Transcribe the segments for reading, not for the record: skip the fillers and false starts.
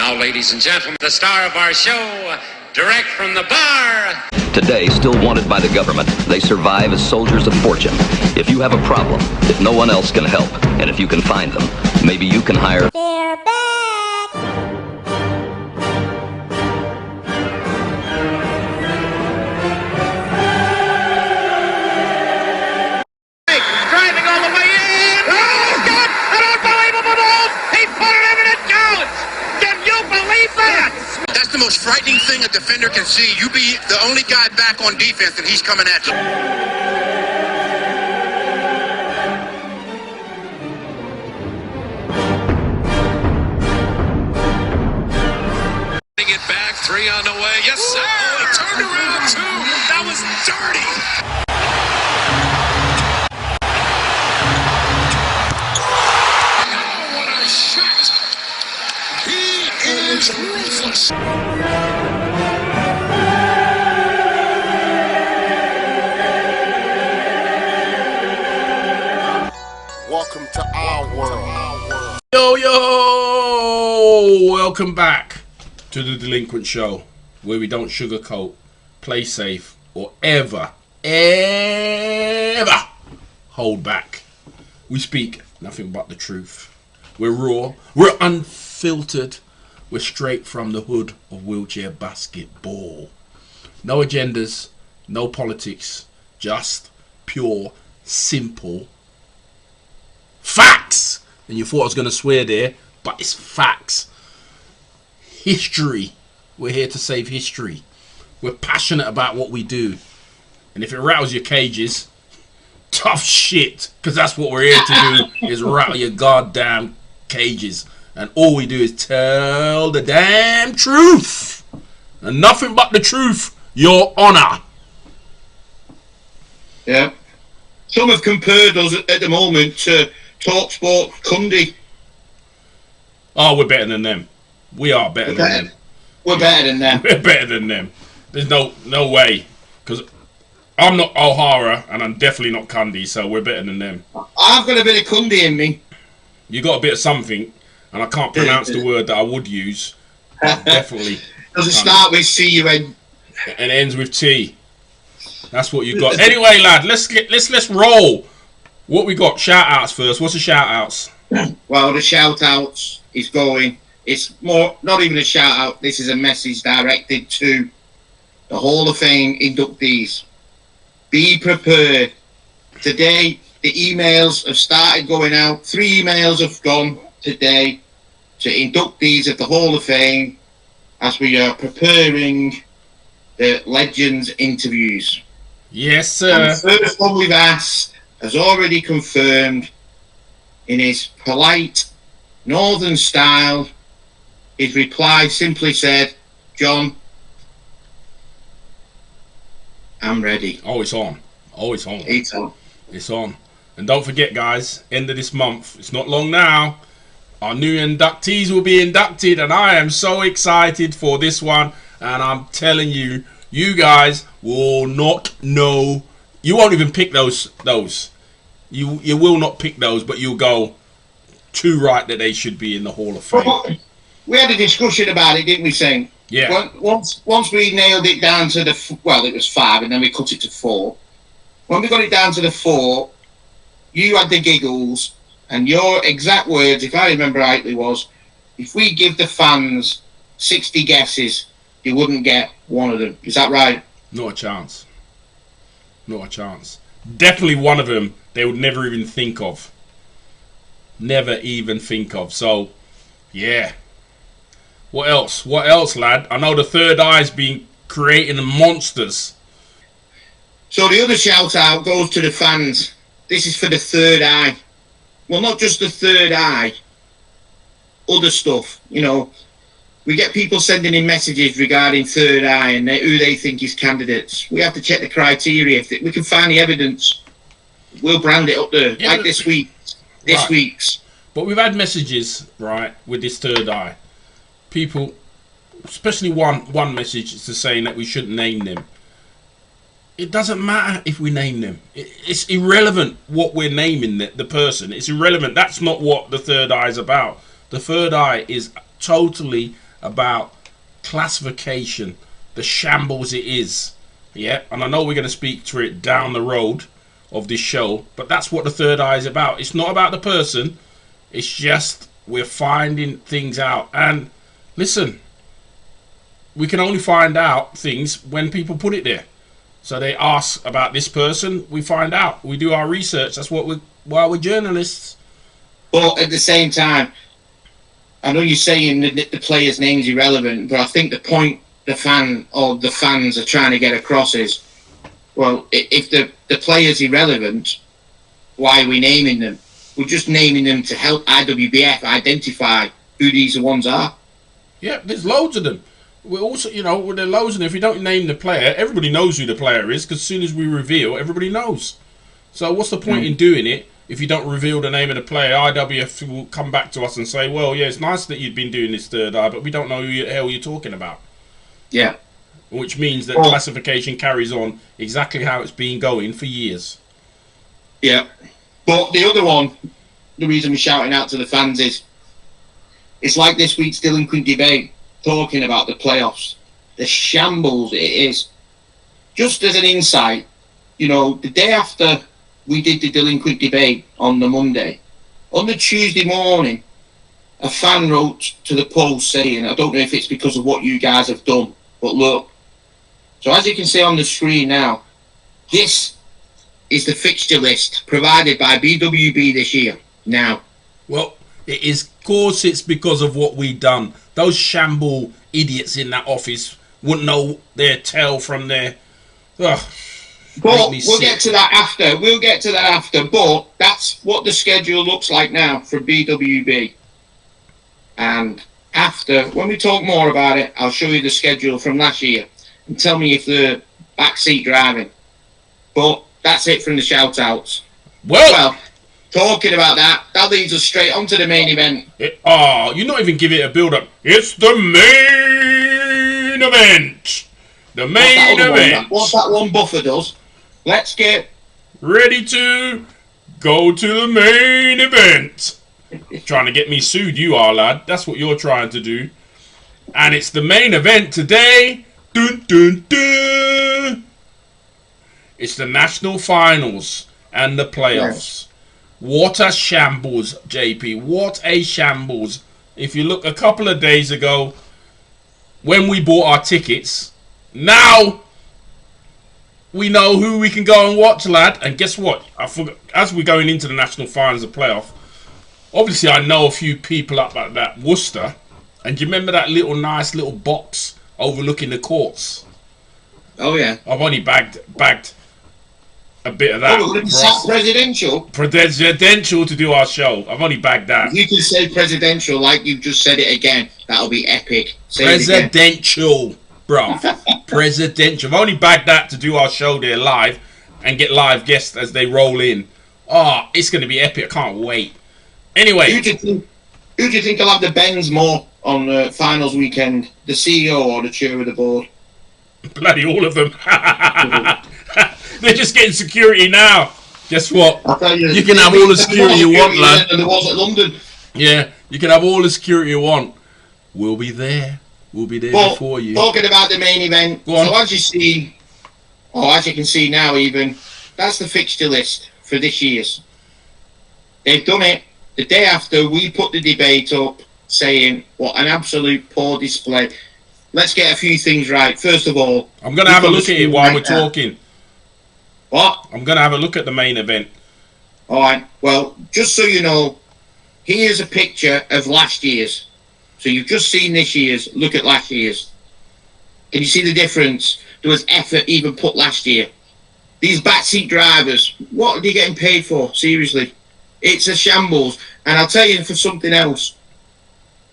now, ladies and gentlemen, the star of our show, direct from the bar. Today, still wanted by the government, they survive as soldiers of fortune. If you have a problem, if no one else can help, and if you can find them, maybe you can hire... They're back! Driving all the way in. Oh, God! An unbelievable move! He put it in and it counts! Can you believe that? That's the most frightening thing a defender can see. You be the only guy back on defense and he's coming at you. It back, 3 on the way. Yes, sir. Oh, he turned around too. That was dirty. Oh, what a shot. He is ruthless. Welcome to our world. Yo, welcome back to the Delinquent Show, where we don't sugarcoat, play safe, or ever hold back. We speak nothing but the truth. We're raw, we're unfiltered, we're straight from the hood of wheelchair basketball. No agendas, no politics, just pure, simple facts. And you thought I was going to swear there, but it's facts. History. We're here to save history. We're passionate about what we do. And if it rattles your cages, tough shit. Because that's what we're here to do, is rattle your goddamn cages. And all we do is tell the damn truth. And nothing but the truth, Your Honour. Yeah. Some have compared us at the moment to TalkSport Cundy. Oh, we're better than them. We are better than them. We're better than them. We're better than them. There's no way. Because I'm not O'Hara and I'm definitely not Cundy, so we're better than them. I've got a bit of Cundy in me. You got a bit of something, and I can't pronounce the word that I would use. Definitely. Does it start with C-U-N? And ends with T. That's what you got. Anyway, lad, let's roll. What we got? Shout outs first. What's the shout outs? Well, the shout outs is going. It's more, not even a shout out. This is a message directed to the Hall of Fame inductees. Be prepared. Today, the emails have started going out. 3 emails have gone today to inductees of the Hall of Fame as we are preparing the Legends interviews. Yes, sir. And the first one we've asked has already confirmed in his polite northern style. His reply simply said, "John, I'm ready." Oh, it's on. Oh, it's on. It's on. It's on. And don't forget, guys, end of this month, it's not long now, our new inductees will be inducted, and I am so excited for this one. And I'm telling you, you guys will not know. You won't even pick those. You will not pick those, but you'll go too right that they should be in the Hall of Fame. Well, we had a discussion about it, didn't we, Saint? Yeah. Once we nailed it down to the, well, it was 5, and then we cut it to 4. When we got it down to the 4, you had the giggles, and your exact words, if I remember rightly, was, if we give the fans 60 guesses, you wouldn't get one of them. Is that right? Not a chance. Not a chance. Definitely one of them they would never even think of. Never even think of. So, yeah. What else? What else, lad? I know the Third Eye's been creating monsters. So the other shout out goes to the fans. This is for the Third Eye. Well, not just the Third Eye. Other stuff. You know, we get people sending in messages regarding Third Eye and who they think is candidates. We have to check the criteria. If we can find the evidence, we'll brand it up there. Yeah, like this week. This week's. But we've had messages, right, with this Third Eye. People, especially one message is saying that we shouldn't name them. It doesn't matter if we name them. It's irrelevant what we're naming the person. It's irrelevant. That's not what the Third Eye is about. The Third Eye is totally about classification, the shambles it is. Yeah, and I know we're going to speak to it down the road of this show, but that's what the third eye is about. It's not about the person, it's just we're finding things out. And listen, we can only find out things when people put it there. So they ask about this person, we find out, we do our research. That's what we're journalists. But at the same time, I know you're saying that the player's name is irrelevant, but I think the point the fans are trying to get across is, well, if the player's irrelevant, why are we naming them? We're just naming them to help IWBF identify who these ones are. Yeah, there's loads of them. We're also, there are loads of them. If you don't name the player, everybody knows who the player is, because as soon as we reveal, everybody knows. So what's the point in doing it if you don't reveal the name of the player? IWF will come back to us and say, well, yeah, it's nice that you've been doing this third eye, but we don't know who the hell you're talking about. Yeah. Which means that classification carries on exactly how it's been going for years. Yeah. But the other one, the reason we're shouting out to the fans is, it's like this week's Delinquent debate, talking about the playoffs, the shambles it is. Just as an insight, the day after we did the Delinquent debate on the Monday, on the Tuesday morning, a fan wrote to the post saying, I don't know if it's because of what you guys have done, but look. So as you can see on the screen now, this is the fixture list provided by BWB this year. Now, well, it is, of course, it's because of what we done. Those shamble idiots in that office wouldn't know their tail from their. But we'll get to that after. We'll get to that after. But that's what the schedule looks like now for BWB. And after, when we talk more about it, I'll show you the schedule from last year and tell me if they're backseat driving. But that's it from the shout-outs. Well, talking about that leads us straight on to the main event. You're not even giving it a build-up. It's the main event. The main event. What's that one Buffer does? Let's get ready to go to the main event. Trying to get me sued, you are, lad. That's what you're trying to do. And it's the main event today. Dun, dun, dun. It's the national finals and the playoffs. Yes. What a shambles, JP. What a shambles. If you look a couple of days ago, when we bought our tickets, now we know who we can go and watch, lad. And guess what? I forgot, as we're going into the national finals and playoff, obviously I know a few people up at that Worcester. And do you remember that nice little box overlooking the courts? Oh, yeah. I've only bagged a bit of that. Presidential to do our show. I've only bagged that. You can say presidential like you've just said it again. That'll be epic. Say presidential, bro. Presidential. I've only bagged that to do our show there live and get live guests as they roll in. Oh, it's going to be epic. I can't wait. Anyway. Who do you think will have the Benz more on finals weekend? The CEO or the chair of the board? Bloody all of them. They're just getting security now. Guess what? You can have all the security you want, lad. There was at London. Yeah, you can have all the security you want. We'll be there. We'll be there before you. Talking about the main event. So as you see, as you can see now even, that's the fixture list for this year's. They've done it the day after we put the debate up, saying what an absolute poor display. Let's get a few things right. First of all, I'm going to have a look at it while we're talking. What? I'm going to have a look at the main event. All right. Well, just so you know, here's a picture of last year's. So you've just seen this year's. Look at last year's. Can you see the difference? There was effort even put last year. These backseat drivers, what are they getting paid for? Seriously. It's a shambles. And I'll tell you for something else.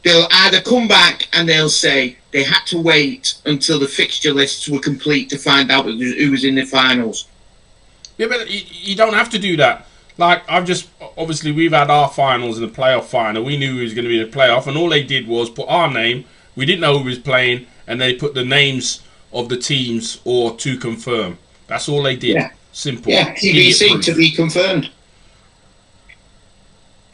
They'll either come back and they'll say they had to wait until the fixture lists were complete to find out who was in the finals. Yeah, but you don't have to do that. Like, obviously we've had our finals and the playoff final. We knew who was going to be the playoff, and all they did was put our name. We didn't know who was playing, and they put the names of the teams or to confirm. That's all they did. Yeah. Simple. Yeah, TBC to be confirmed.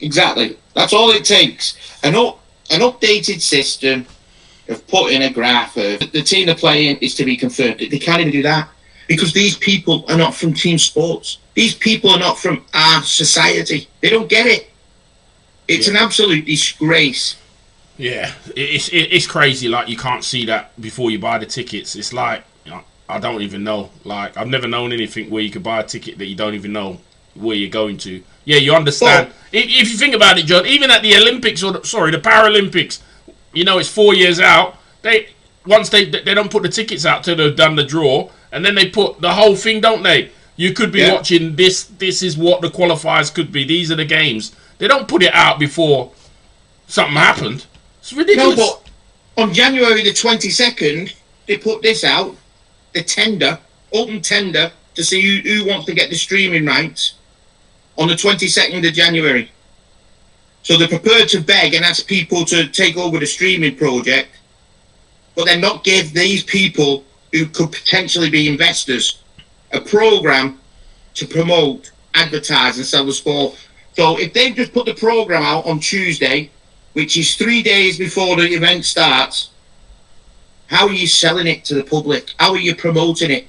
Exactly. That's all it takes. An updated system, have put in a graph of the team they're playing is to be confirmed. They can't even do that because these people are not from team sports. These people are not from our society. They don't get it. It's an absolute disgrace. Yeah, it's crazy. Like, you can't see that before you buy the tickets. It's like, I don't even know. Like, I've never known anything where you could buy a ticket that you don't even know where you're going to. Yeah, you understand. If you think about it, John, even at the Olympics, the Paralympics, you know, it's 4 years out. They don't put the tickets out till they've done the draw, and then they put the whole thing, don't they? You could be watching this. This is what the qualifiers could be. These are the games. They don't put it out before something happened. It's ridiculous. No, but on January the 22nd, they put this out, the tender, open tender, to see who wants to get the streaming rights on the 22nd of January. So they're prepared to beg and ask people to take over the streaming project, but then not give these people who could potentially be investors a program to promote, advertise, and sell the sport. So if they just put the program out on Tuesday, which is 3 days before the event starts, how are you selling it to the public? How are you promoting it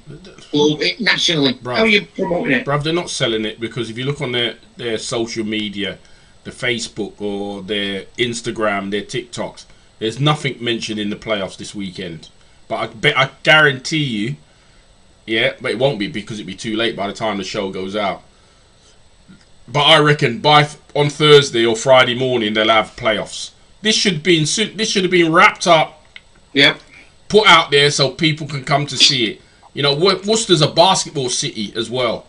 nationally? Bruv, how are you promoting it? Bruv, they're not selling it, because if you look on their social media, the Facebook or their Instagram, their TikToks, there's nothing mentioned in the playoffs this weekend. But I guarantee you, but it won't be, because it'll be too late by the time the show goes out. But I reckon on Thursday or Friday morning they'll have playoffs. This should have been wrapped up, put out there so people can come to see it. You know, Worcester's a basketball city as well.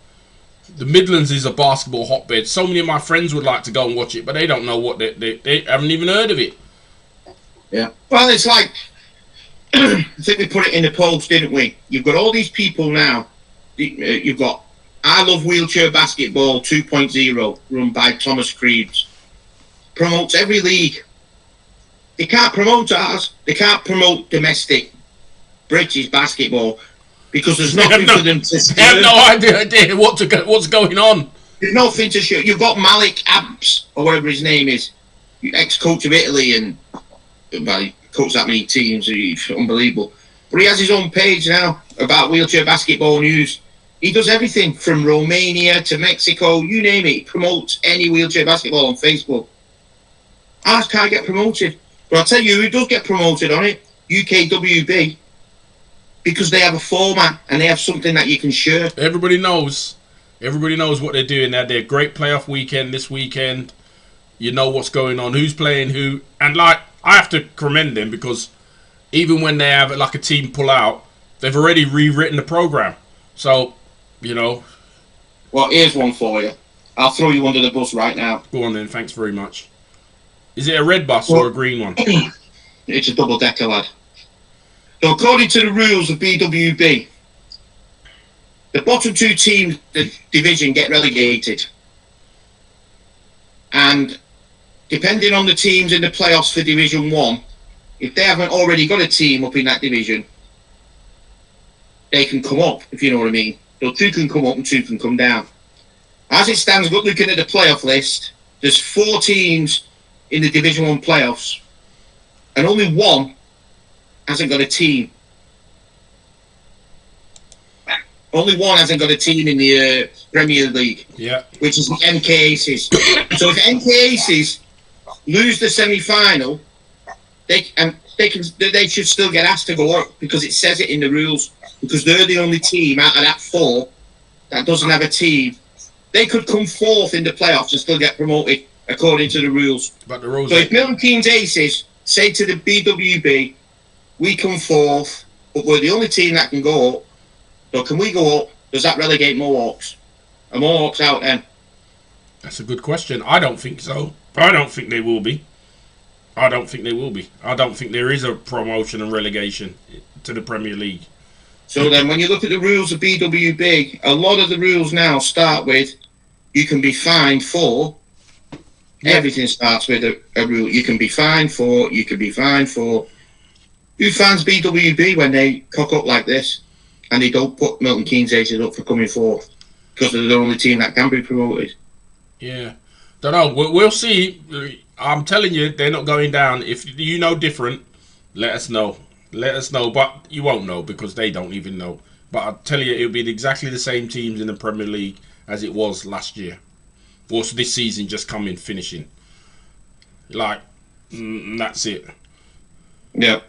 The Midlands is a basketball hotbed. So many of my friends would like to go and watch it, but they don't know what they haven't even heard of it. Yeah. Well, it's like, I think we put it in the post, didn't we? You've got all these people now. You've got I Love Wheelchair Basketball 2.0, run by Thomas Creeves. Promotes every league. They can't promote ours. They can't promote domestic British basketball because there's nothing for them to They have no idea what's going on. There's nothing to show. You've got Malik Abs, or whatever his name is, ex-coach of Italy, and he coached that many teams. He's unbelievable. But he has his own page now about wheelchair basketball news. He does everything from Romania to Mexico, you name it. He promotes any wheelchair basketball on Facebook. Ours can't get promoted. But I'll tell you who does get promoted on it, UKWB, because they have a format and they have something that you can share. Everybody knows What they're doing. They had their great playoff weekend this weekend. You know what's going on, who's playing who. And, like, I have to commend them, because even when they have, like, a team pull out, they've already rewritten the program. So, you know. Well, here's one for you. I'll throw you under the bus right now. Go on then, thanks very much. Is it a red bus or a green one? It's a double-decker, lad. So according to the rules of BWB, the bottom two teams of the division get relegated. And depending on the teams in the playoffs for Division 1, if they haven't already got a team up in that division, they can come up, if you know what I mean. So 2 can come up and 2 can come down. As it stands, looking at the playoff list, there's 4 teams in the Division 1 playoffs, and only 1 hasn't got a team. Only 1 hasn't got a team in the Premier League, which is the MK Aces. So if MK Aces lose the semi-final, they should still get asked to go up, because it says it in the rules, because they're the only team out of that 4 that doesn't have a team. They could come 4th in the playoffs and still get promoted according to the rules. But the rules. So if Milton Keynes Aces say to the BWB, we come 4th, but we're the only team that can go up, so can we go up? Does that relegate Mohawks? Are Mohawks out then? That's a good question. I don't think so. I don't think they will be. I don't think there is a promotion and relegation to the Premier League. So then when you look at the rules of BWB, a lot of the rules now start with you can be fined for. Everything starts with a rule. You can be fined for. Who fines BWB when they cock up like this and they don't put Milton Keynes Aces up for coming 4th because they're the only team that can be promoted? Yeah. Don't know. We'll see. I'm telling you, they're not going down. If you know different, Let us know. Let us know. But you won't know because they don't even know. But I'll tell you, it'll be exactly the same teams in the Premier League as it was last year. Or this season just coming, finishing. Like, that's it. Yeah.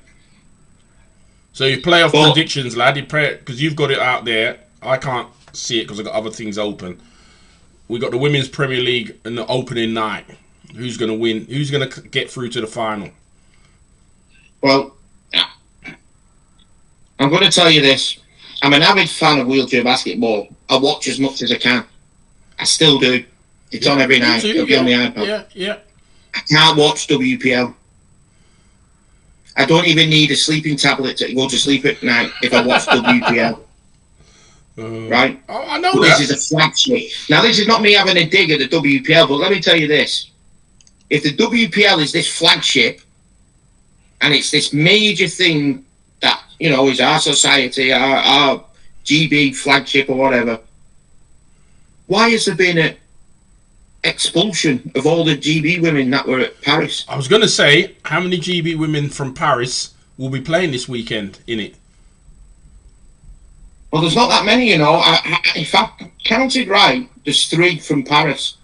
So your playoff predictions, lad, because you've got it out there. I can't see it because I've got other things open. We got the Women's Premier League and the opening night. Who's going to win? Who's going to get through to the final? Well, I'm going to tell you this. I'm an avid fan of wheelchair basketball. I watch as much as I can. I still do. It's on every night. It'll be on the iPad. Yeah. I can't watch WPL. I don't even need a sleeping tablet to go to sleep at night if I watch WPL. Right? Oh, I know This that. is a flagship. Now, this is not me having a dig at the WPL, but let me tell you this. If the WPL is this flagship, and it's this major thing that, you know, is our society, our GB flagship or whatever, why has there been an expulsion of all the GB women that were at Paris? I was going to say, how many GB women from Paris will be playing this weekend in it? Well, there's not that many, you know. If I counted right, there's 3 from Paris.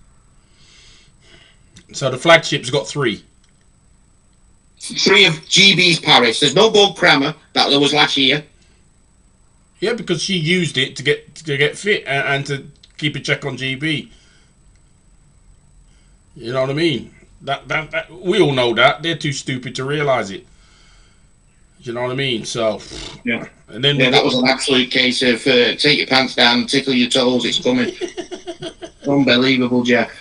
So the flagship's got 3. 3 of GB's Paris. There's no Gold Kramer that there was last year. Yeah, because she used it to get fit and to keep a check on GB. You know what I mean? That we all know that. They're too stupid to realise it. You know what I mean? So yeah. And then that was an absolute case of take your pants down, tickle your toes, it's coming. Unbelievable, Jeff.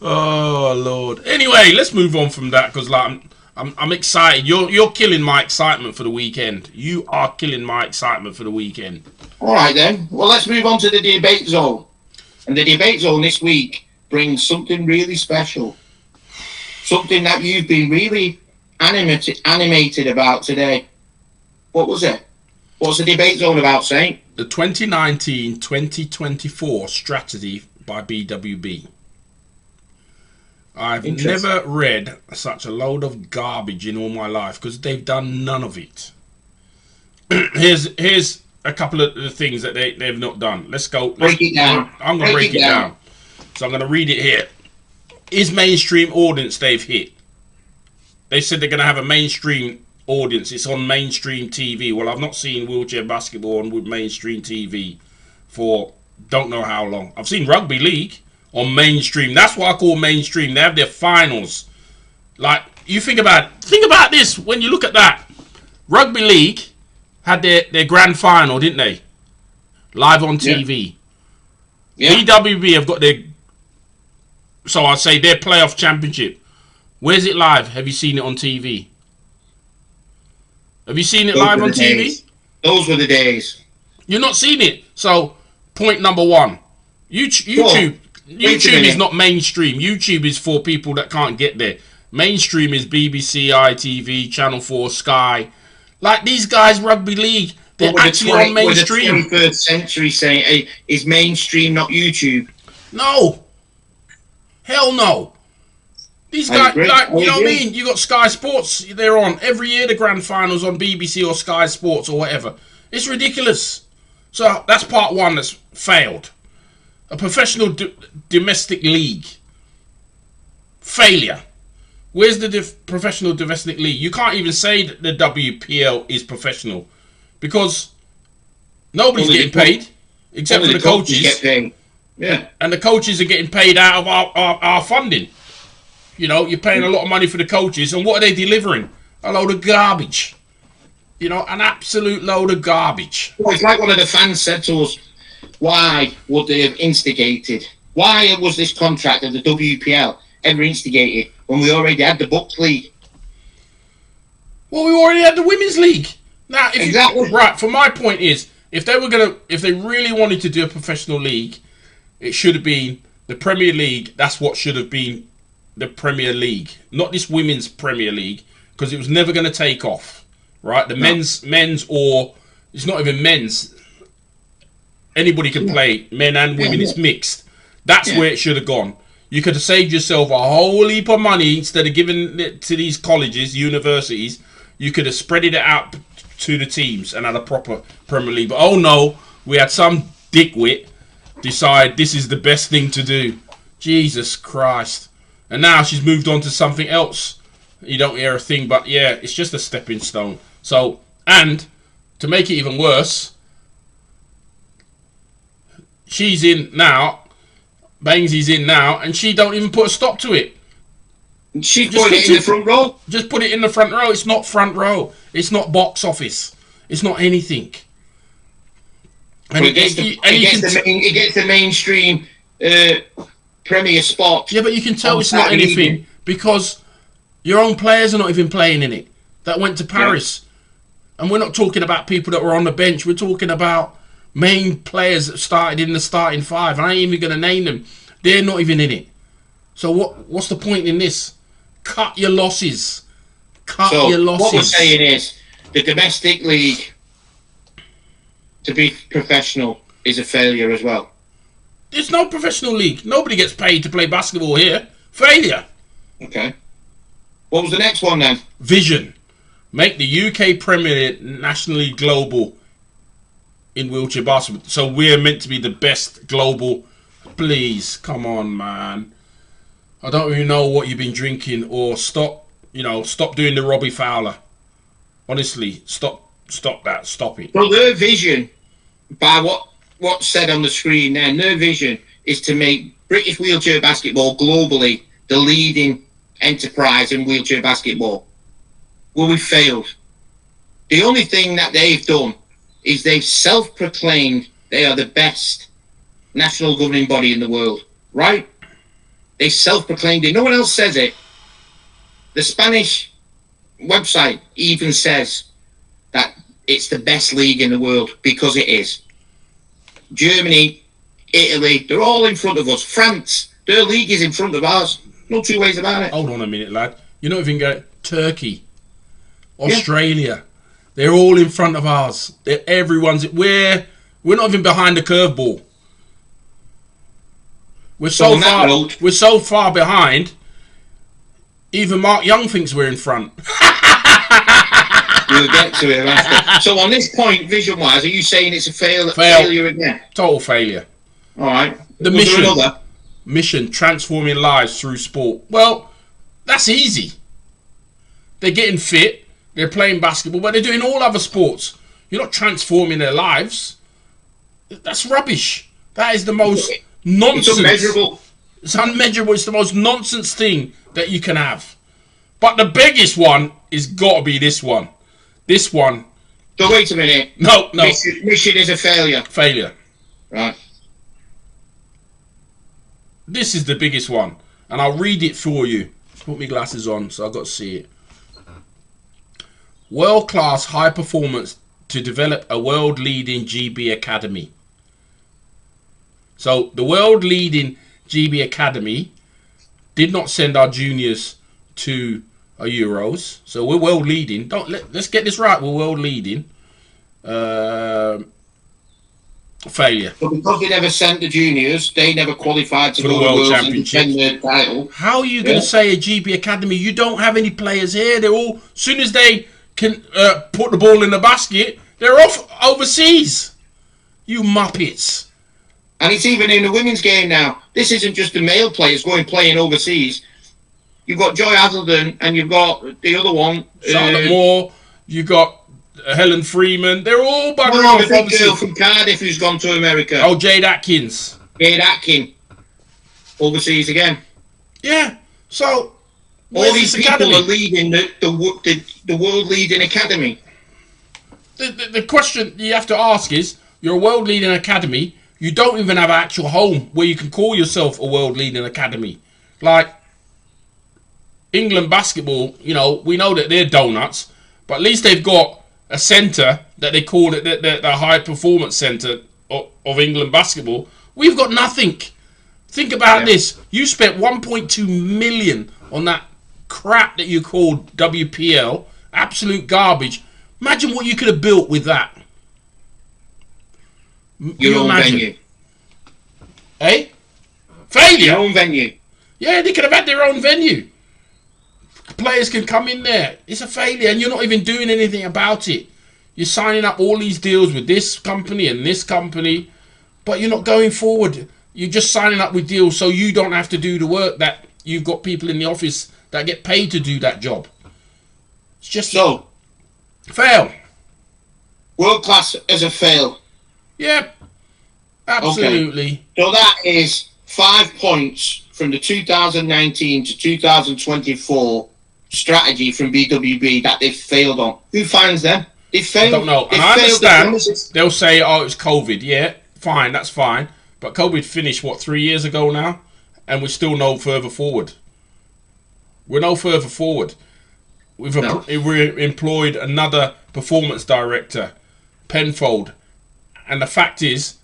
Oh Lord. Anyway, let's move on from that because like I'm excited. You're killing my excitement for the weekend. You are killing my excitement for the weekend. All right then. Well, let's move on to the debate zone. And the debate zone this week brings something really special. Something that you've been really animated about today. What was it? What's the debate zone about, Saint? The 2019-2024 strategy by BWB. I've never read such a load of garbage in all my life because they've done none of it. Here's a couple of the things that they've not done. Let's go. Break it down. I'm going to break it down. So I'm going to read it here. Is mainstream audience they've hit? They said they're going to have a mainstream audience. It's on mainstream TV. Well, I've not seen wheelchair basketball on mainstream TV for don't know how long. I've seen rugby league on mainstream. That's what I call mainstream. They have their finals. Like, you think about this when you look at that. Rugby league had their grand final, didn't they? Live on TV. Yeah. BWB have got their, so I'd say their playoff championship. Where's it live? Have you seen it on TV? Have you seen it live on TV? Those were the days. You're not seeing it. So, point number 1. YouTube is not mainstream. YouTube is for people that can't get there. Mainstream is BBC, ITV, Channel 4, Sky. Like these guys, rugby league, they're actually on mainstream. With the 21st century saying, hey, is mainstream not YouTube? No. Hell no. These guys, like, you know what I mean? You got Sky Sports, they're on. Every year the grand finals on BBC or Sky Sports or whatever. It's ridiculous. So that's part 1 that's failed. A professional domestic league. Failure. Where's the professional domestic league? You can't even say that the WPL is professional because nobody's getting paid except for the coaches. Get paid. Yeah. And the coaches are getting paid out of our funding. You know, you're paying a lot of money for the coaches, and what are they delivering? A load of garbage. You know, an absolute load of garbage. Well, it's like one of the fans said to us, why would they have instigated? Why was this contract of the WPL ever instigated when we already had the Bucks League? Well, we already had the Women's League. Now, exactly. Right, for my point is, if they really wanted to do a professional league, it should have been the Premier League. That's what should have been the Premier League, not this Women's Premier League, because it was never going to take off. Right, the men's, or it's not even men's. Anybody can play, men and women. It's mixed. That's where it should have gone. You could have saved yourself a whole heap of money instead of giving it to these colleges, universities. you could have spread it out to the teams and had a proper Premier League. But oh no, we had some dickwit decide this is the best thing to do. Jesus Christ. And now she's moved on to something else. You don't hear a thing, but yeah, it's just a stepping stone. So, and to make it even worse, she's in now, Bangsy's in now, and she don't even put a stop to it. She put it in the front row. Just put it in the front row. It's not front row. It's not box office. It's not anything. And it gets the mainstream Premier spot. Yeah, but you can tell it's not anything because your own players are not even playing in it. That went to Paris. Yeah. And we're not talking about people that were on the bench. We're talking about main players that started in the starting five. I ain't even going to name them. They're not even in it. So what's the point in this? Cut your losses. Cut your losses. What we're saying is the domestic league, to be professional, is a failure as well. There's no professional league. Nobody gets paid to play basketball here. Failure. Okay. What was the next one then? Vision. Make the UK Premier League nationally global in wheelchair basketball. So we're meant to be the best global. Please, come on, man. I don't even know what you've been drinking, or stop doing the Robbie Fowler. Honestly, stop that. Stop it. Well, their vision, by what's said on the screen there, their vision is to make British wheelchair basketball globally the leading enterprise in wheelchair basketball. Well, we failed. The only thing that they've done is they've self-proclaimed they are the best national governing body in the world, right? They self-proclaimed it. No one else says it. The Spanish website even says that it's the best league in the world because it is. Germany, Italy, they're all in front of us. France, their league is in front of ours. No two ways about it. Hold on a minute, lad. You're not even going Turkey, Australia. Yeah. They're all in front of ours. We're not even behind the curveball. We're so far behind. Even Mark Young thinks we're in front. We'll get to it after. So on this point, vision-wise, are you saying it's a failure again? Total failure. All right. The mission, transforming lives through sport. Well, that's easy. They're getting fit. They're playing basketball, but they're doing all other sports. You're not transforming their lives. That's rubbish. That is the most nonsense. It's unmeasurable. It's unmeasurable. It's the most nonsense thing that you can have. But the biggest one is got to be this one. This one. So wait a minute. No. Mission is a failure. Failure. Right. This is the biggest one. And I'll read it for you. Put my glasses on so I've got to see it. World-class high performance to develop a world-leading GB Academy. So the world-leading GB Academy did not send our juniors to a Euros. So we're world-leading. Let's get this right. We're world-leading. Failure. But because they never sent the juniors, they never qualified to for go the World to Championship. And defend their title. How are you going to say a GB Academy? You don't have any players here. They're all, as soon as they can put the ball in the basket, they're off overseas. You muppets. And it's even in the women's game now. This isn't just the male players playing overseas. You've got Joy Hazelden and you've got the other one. Charlotte Moore. You've got Helen Freeman. They're all buggering off. The big girl from Cardiff who's gone to America. Oh, Jade Atkins. Overseas again. Yeah. So all these people are leading the world leading academy. The question you have to ask is, you're a world leading academy. You don't even have an actual home where you can call yourself a world leading academy. Like England basketball, we know that they're donuts, but at least they've got a centre that they call it the high performance centre of England basketball. We've got nothing. Think about this. You spent 1.2 million on that crap that you called WPL. Absolute garbage. Imagine what you could have built with that. Your own venue. Eh? Failure? Your own venue. Yeah, they could have had their own venue. players can come in there. It's a failure, and you're not even doing anything about it. You're signing up all these deals with this company and this company, but you're not going forward. You're just signing up with deals so you don't have to do the work that you've got people in the office that get paid to do that job. It's just So, fail. world class as a fail. Yeah, absolutely. Okay. So that is 5 points from the 2019 to 2024 strategy from BWB that they've failed on. Who finds them? They failed. I don't know. And I understand. They'll say, oh, it's COVID. Yeah, fine, that's fine. But COVID finished, what, 3 years ago now? And we're still no further forward. We're no further forward. We've employed another performance director, Penfold. And the fact is,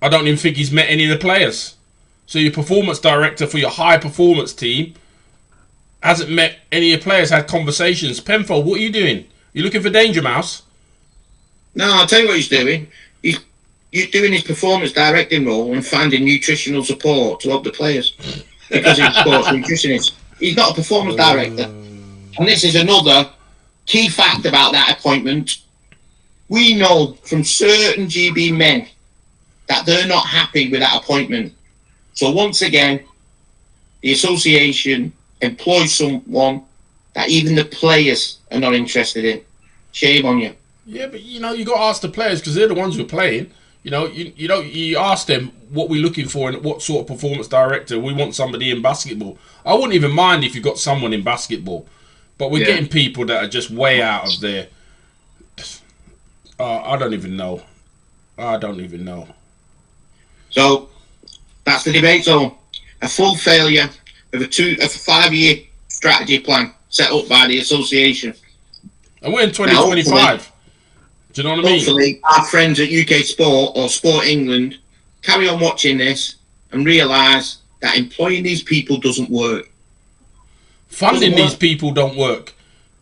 I don't even think he's met any of the players. So your performance director for your high performance team hasn't met any of the players, had conversations. Penfold, what are you doing? You looking for Danger Mouse? No, I'll tell you what he's doing. He's doing his performance directing role and finding nutritional support to help the players. Because he's a sports nutritionist. He's not a performance director. And this is another key fact about that appointment. We know from certain GB men that they're not happy with that appointment. So once again, the association employs someone that even the players are not interested in. Shame on you. Yeah, but you know, you got to ask the players because they're the ones who are playing. You know, you ask them what we're looking for and what sort of performance director. We want somebody in basketball. I wouldn't even mind if you got someone in basketball, but we're getting people that are just way out of their. I don't even know. So that's the debate zone. A full failure of a 5-year strategy plan set up by the association. And we're in 2025. Do you know what I mean? Hopefully, our friends at UK Sport or Sport England carry on watching this and realise that employing these people doesn't work. Funding these people don't work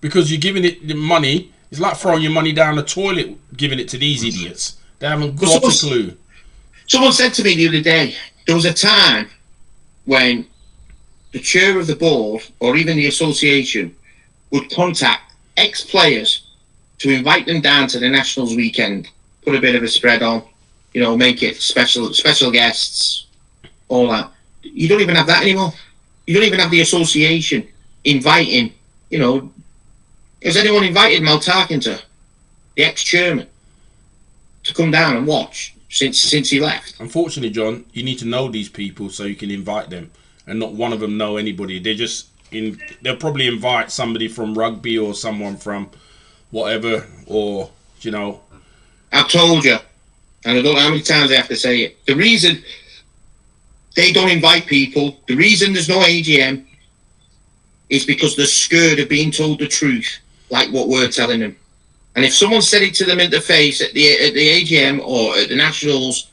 because you're giving it the money. It's like throwing your money down the toilet, giving it to these idiots. They haven't got a clue. Someone said to me the other day, there was a time when the chair of the board or even the association would contact ex-players to invite them down to the Nationals weekend, put a bit of a spread on, you know, make it special guests, all that. You don't even have that anymore. You don't even have the association inviting, you know. Has anyone invited Mel Tarkington, the ex-chairman, to come down and watch since he left? Unfortunately, John, you need to know these people so you can invite them, and not one of them know anybody. They'll probably invite somebody from rugby or someone from whatever, or, you know. I've told you, and I don't know how many times I have to say it. The reason they don't invite people, the reason there's no AGM, is because they're scared of being told the truth, like what we're telling them. And if someone said it to them in the face at the AGM or at the Nationals,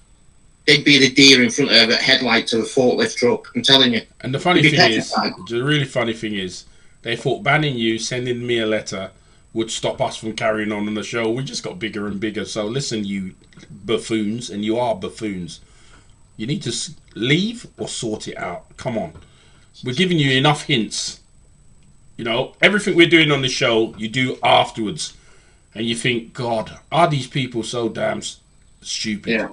they'd be the deer in front of a headlight of a forklift truck, I'm telling you. And the really funny thing is, they thought banning you, sending me a letter, would stop us from carrying on the show. We just got bigger and bigger. So listen, you buffoons, and you are buffoons. You need to leave or sort it out. Come on. We're giving you enough hints. You know, everything we're doing on the show, you do afterwards. And you think, God, are these people so damn stupid? Yeah.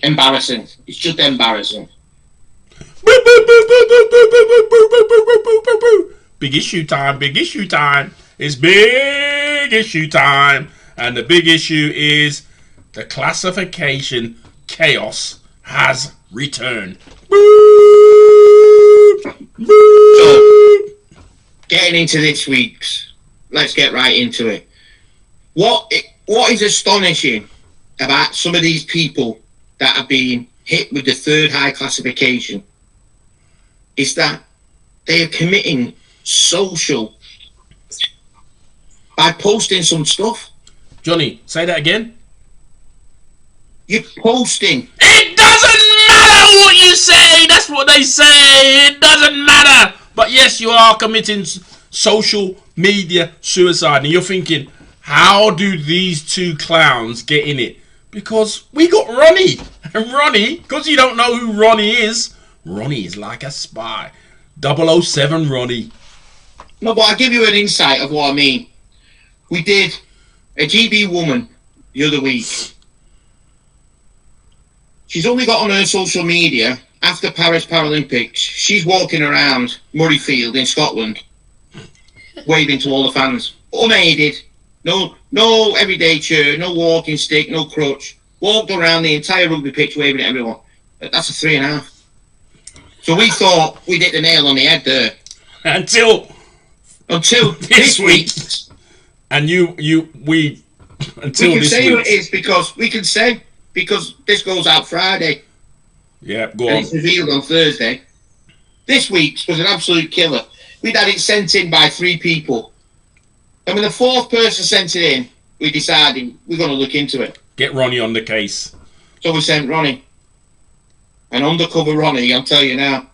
Embarrassing. It's just embarrassing. Big issue time, big issue time. It's big issue time. And the big issue is the classification chaos has returned. So, getting into this week's, let's get right into it. What is astonishing about some of these people that have been hit with the third high classification is that they are committing social by posting some stuff. Johnny, say that again. You're posting. It doesn't matter what you say. That's what they say. It doesn't matter. But yes, you are committing social media suicide. And you're thinking, how do these two clowns get in it? Because we got Ronnie. And Ronnie, because you don't know who Ronnie is like a spy. 007 Ronnie. No, but I'll give you an insight of what I mean. We did a GB woman the other week. She's only got on her social media after Paris Paralympics. She's walking around Murrayfield in Scotland, waving to all the fans, unaided, no everyday cheer, no walking stick, no crutch. Walked around the entire rugby pitch waving at everyone. That's a 3.5. So we thought we'd hit the nail on the head there. Until this week. And until we can this say week. what it is because this goes out Friday. Yeah, go and on. it's revealed on Thursday. This week's was an absolute killer. We'd had it sent in by 3 people. And when the 4th person sent it in, we decided we're going to look into it. Get Ronnie on the case. So we sent Ronnie. And undercover Ronnie, I'll tell you now,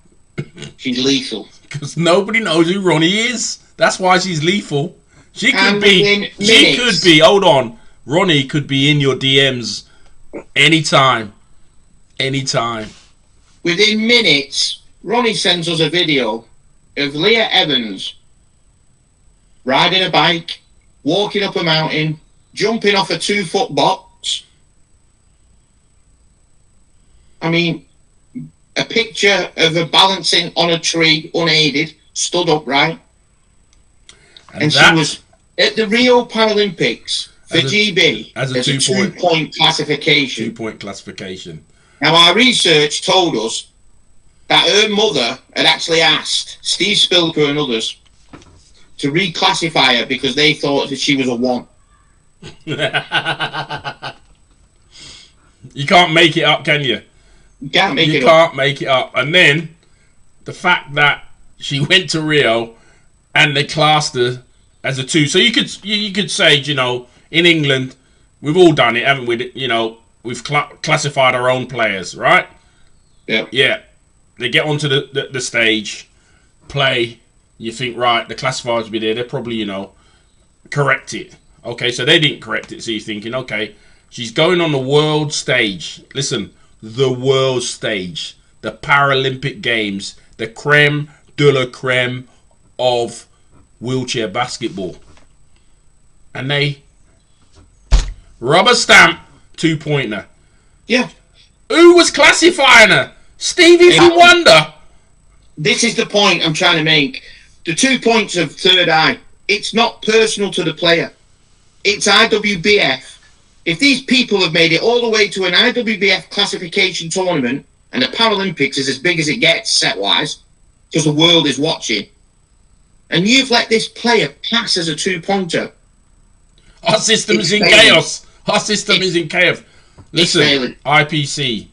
she's lethal. Because nobody knows who Ronnie is. That's why she's lethal. She could And be. She could be. Hold on. Ronnie could be in your DMs anytime. Anytime. Within minutes, Ronnie sends us a video of Leah Evans riding a bike, walking up a mountain, jumping off a 2-foot box. I mean, a picture of her balancing on a tree, unaided, stood upright. And she was at the Rio Paralympics for GB as a 2-point classification. 2-point classification. Now, our research told us that her mother had actually asked Steve Spilker and others to reclassify her because they thought that she was a 1. You can't make it up, can you? You can't make you it can't up. make it up. And then the fact that she went to Rio and they classed her as a 2. So you could say, you know, in England, we've all done it, haven't we? You know, we've classified our own players, right? Yeah. Yeah. They get onto the stage, play. You think, right, the classifiers will be there. They'll probably, you know, correct it. Okay, so they didn't correct it. So you're thinking, okay, she's going on the world stage. Listen, the world stage. The Paralympic Games. The creme de la creme of wheelchair basketball. And they rubber stamp 2-pointer. Yeah. Who was classifying her? Stevie from Wonder. This is the point I'm trying to make. The 2 points of third eye, it's not personal to the player. It's IWBF. If these people have made it all the way to an IWBF classification tournament, and the Paralympics is as big as it gets set-wise, because the world is watching, and you've let this player pass as a 2-pointer. Our system is in chaos. Our system is in chaos. Listen, IPC.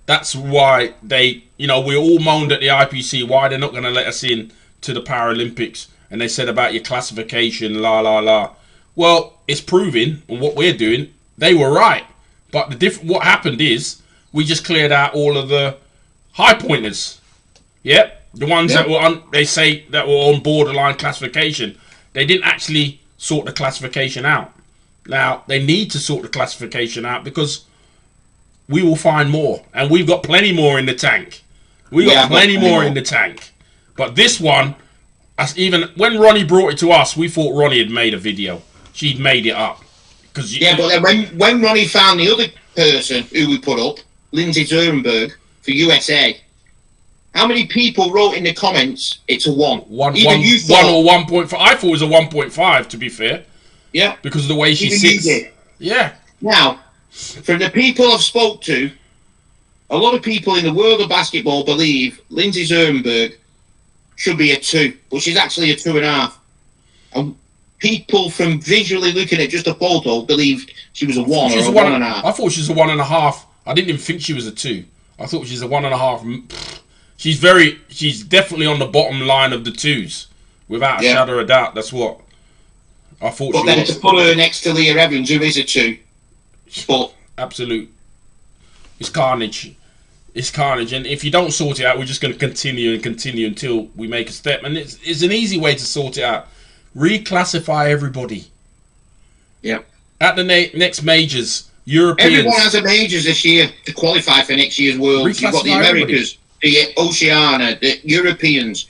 That's why they, you know, we all moaned at the IPC why they're not going to let us in to the Paralympics. And they said about your classification, la, la, la. Well, it's proving, and what we're doing, they were right. But what happened is, we just cleared out all of the high pointers. Yep. The ones that were they say that were on borderline classification. They didn't actually sort the classification out. Now, they need to sort the classification out because we will find more. And we've got plenty more in the tank. We've got plenty more in the tank. But this one, even when Ronnie brought it to us, we thought Ronnie had made a video. She'd made it up. But then when Ronnie found the other person who we put up, Lindsay Zurenberg, for USA, how many people wrote in the comments, it's a 1? 1 or 1.5. I thought it was a 1.5, to be fair. Yeah. Because of the way she sits. Yeah. Now, from the people I've spoke to, a lot of people in the world of basketball believe Lindsay Zurenberg should be a 2, but she's actually a 2.5. And people from visually looking at just a photo believed she was a 1 or a 1.5. I thought she was a 1.5. I didn't even think she was a 2. I thought she's a 1.5. She's definitely on the bottom line of the 2s, without a shadow of a doubt. That's what I thought. But then to put her next to Leah Evans, who is a 2, but absolute, it's carnage. It's carnage, and if you don't sort it out, we're just going to continue and continue until we make a step. And it's an easy way to sort it out. Reclassify everybody. Yeah. At the next majors, Europeans. Everyone has a majors this year to qualify for next year's Worlds. You've got the Americas, the Oceania, the Europeans.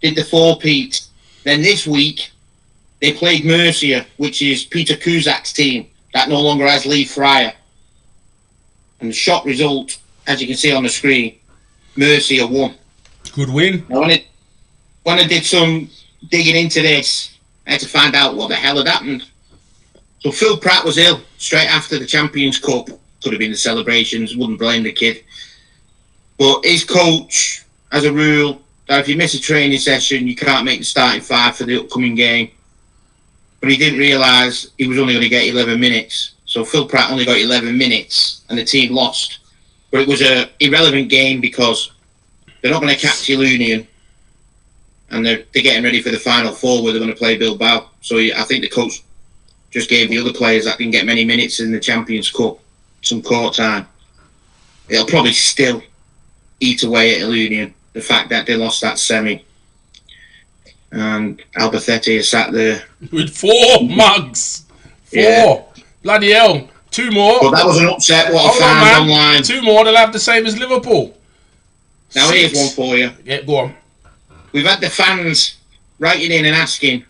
did the 4-peat. Then this week, they played Mercia, which is Peter Kuzak's team, that no longer has Lee Fryer. And the shock result, as you can see on the screen, Mercia won. Good win. Now, when I did some digging into this, I had to find out what the hell had happened. So Phil Pratt was ill straight after the Champions Cup. Could have been the celebrations, wouldn't blame the kid. But his coach has a rule that if you miss a training session, you can't make the starting 5 for the upcoming game. But he didn't realise he was only going to get 11 minutes. So Phil Pratt only got 11 minutes and the team lost. But it was an irrelevant game because they're not going to catch Union. And they're getting ready for the Final Four where they're going to play Bilbao. So I think the coach just gave the other players that didn't get many minutes in the Champions Cup some court time. It'll probably still eat away at Union, the fact that they lost that semi. And Albacete is sat there. With 4 mugs. 4. Yeah. Bloody hell. 2 more. But that was an upset, what I found online. 2 more, they'll have the same as Liverpool. Now 6. here's one for you. Yeah, go on. We've had the fans writing in and asking,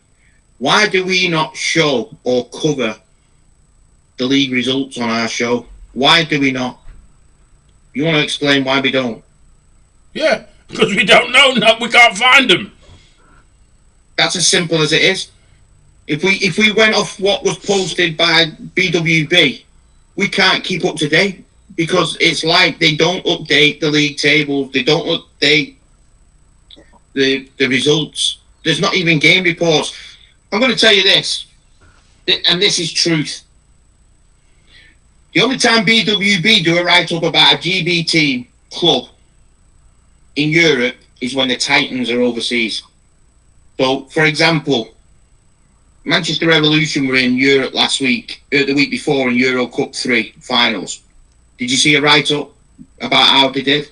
why do we not show or cover the league results on our show? Why do we not? You want to explain why we don't? Yeah, because we don't know. We can't find them. That's as simple as it is. If we went off what was posted by BWB, we can't keep up to date because it's like they don't update the league tables. They don't update the results. There's not even game reports. I'm going to tell you this, and this is truth. The only time BWB do a write-up about a GB team club in Europe is when the Titans are overseas. So, for example, Manchester Revolution were in Europe last week, the week before in Euro Cup 3 finals. Did you see a write-up about how they did?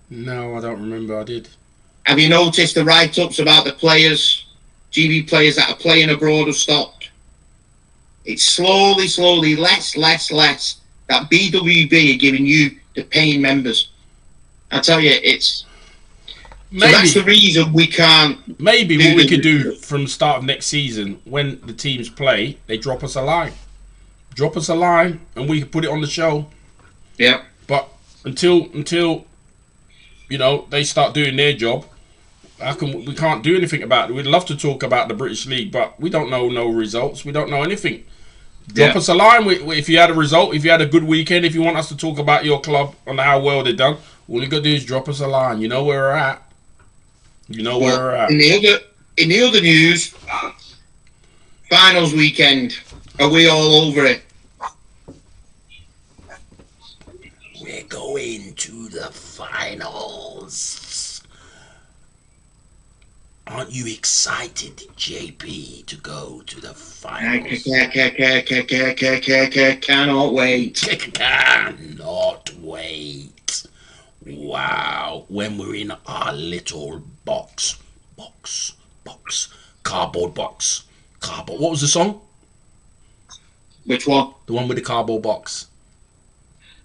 No, I don't remember. I did. Have you noticed the write-ups about the players, GB players that are playing abroad have stopped? It's slowly, less, that BWB are giving you the paying members. I tell you, it's... Maybe. So that's the reason we can't... Maybe what we could do from the start of next season, when the teams play, they drop us a line. Drop us a line, and we can put it on the show. Yeah. But until you know, they start doing their job, we can't do anything about it. We'd love to talk about the British League, but we don't know no results. We don't know anything. Drop us a line if you had a result, if you had a good weekend, if you want us to talk about your club and how well they've done. All you got to do is drop us a line. You know where we're at. You know where we're at. In the other news, finals weekend, are we all over it? We're going to the finals. Aren't you excited, JP, to go to the finals? Cannot wait. Cannot wait. Wow. When we're in our little cardboard box. What was the song? Which one? The one with the cardboard box.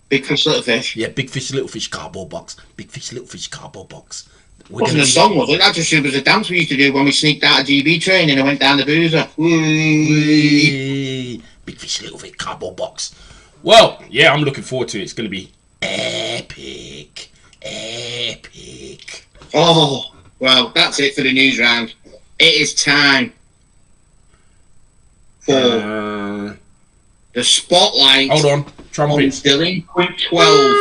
Big Fish, Little Fish? Yeah, Big Fish, Little Fish, cardboard box. Big Fish, Little Fish, cardboard box. Wasn't a song, was it? That just was a dance we used to do when we sneaked out of GB training and went down the boozer. Whee! Big Fish, Little Fish, cardboard box. Well, yeah, I'm looking forward to it. It's going to be epic. Oh, well, that's it for the news round. It is time for the spotlight. Hold on, trumpets. Delinquent 12.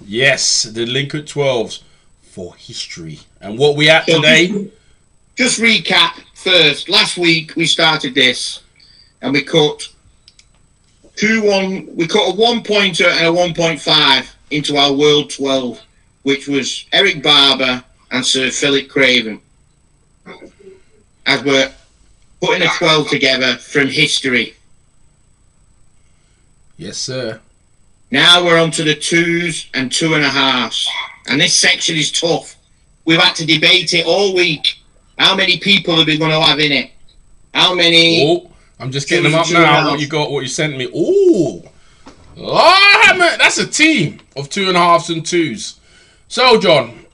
Yes, the Delinquent 12s for history. And what we at today? Just recap first. Last week we started this and we cut a 1-pointer and a 1.5 into our World 12, which was Eric Barber and Sir Philip Craven. As we're putting a 12 together from history. Yes, sir. Now we're on to the 2s and 2.5s. And this section is tough. We've had to debate it all week. How many people are we going to have in it? How many... Oh, I'm just getting them up now. What you sent me. Oh, Lord, man, that's a team of 2.5s and 2s. So, John,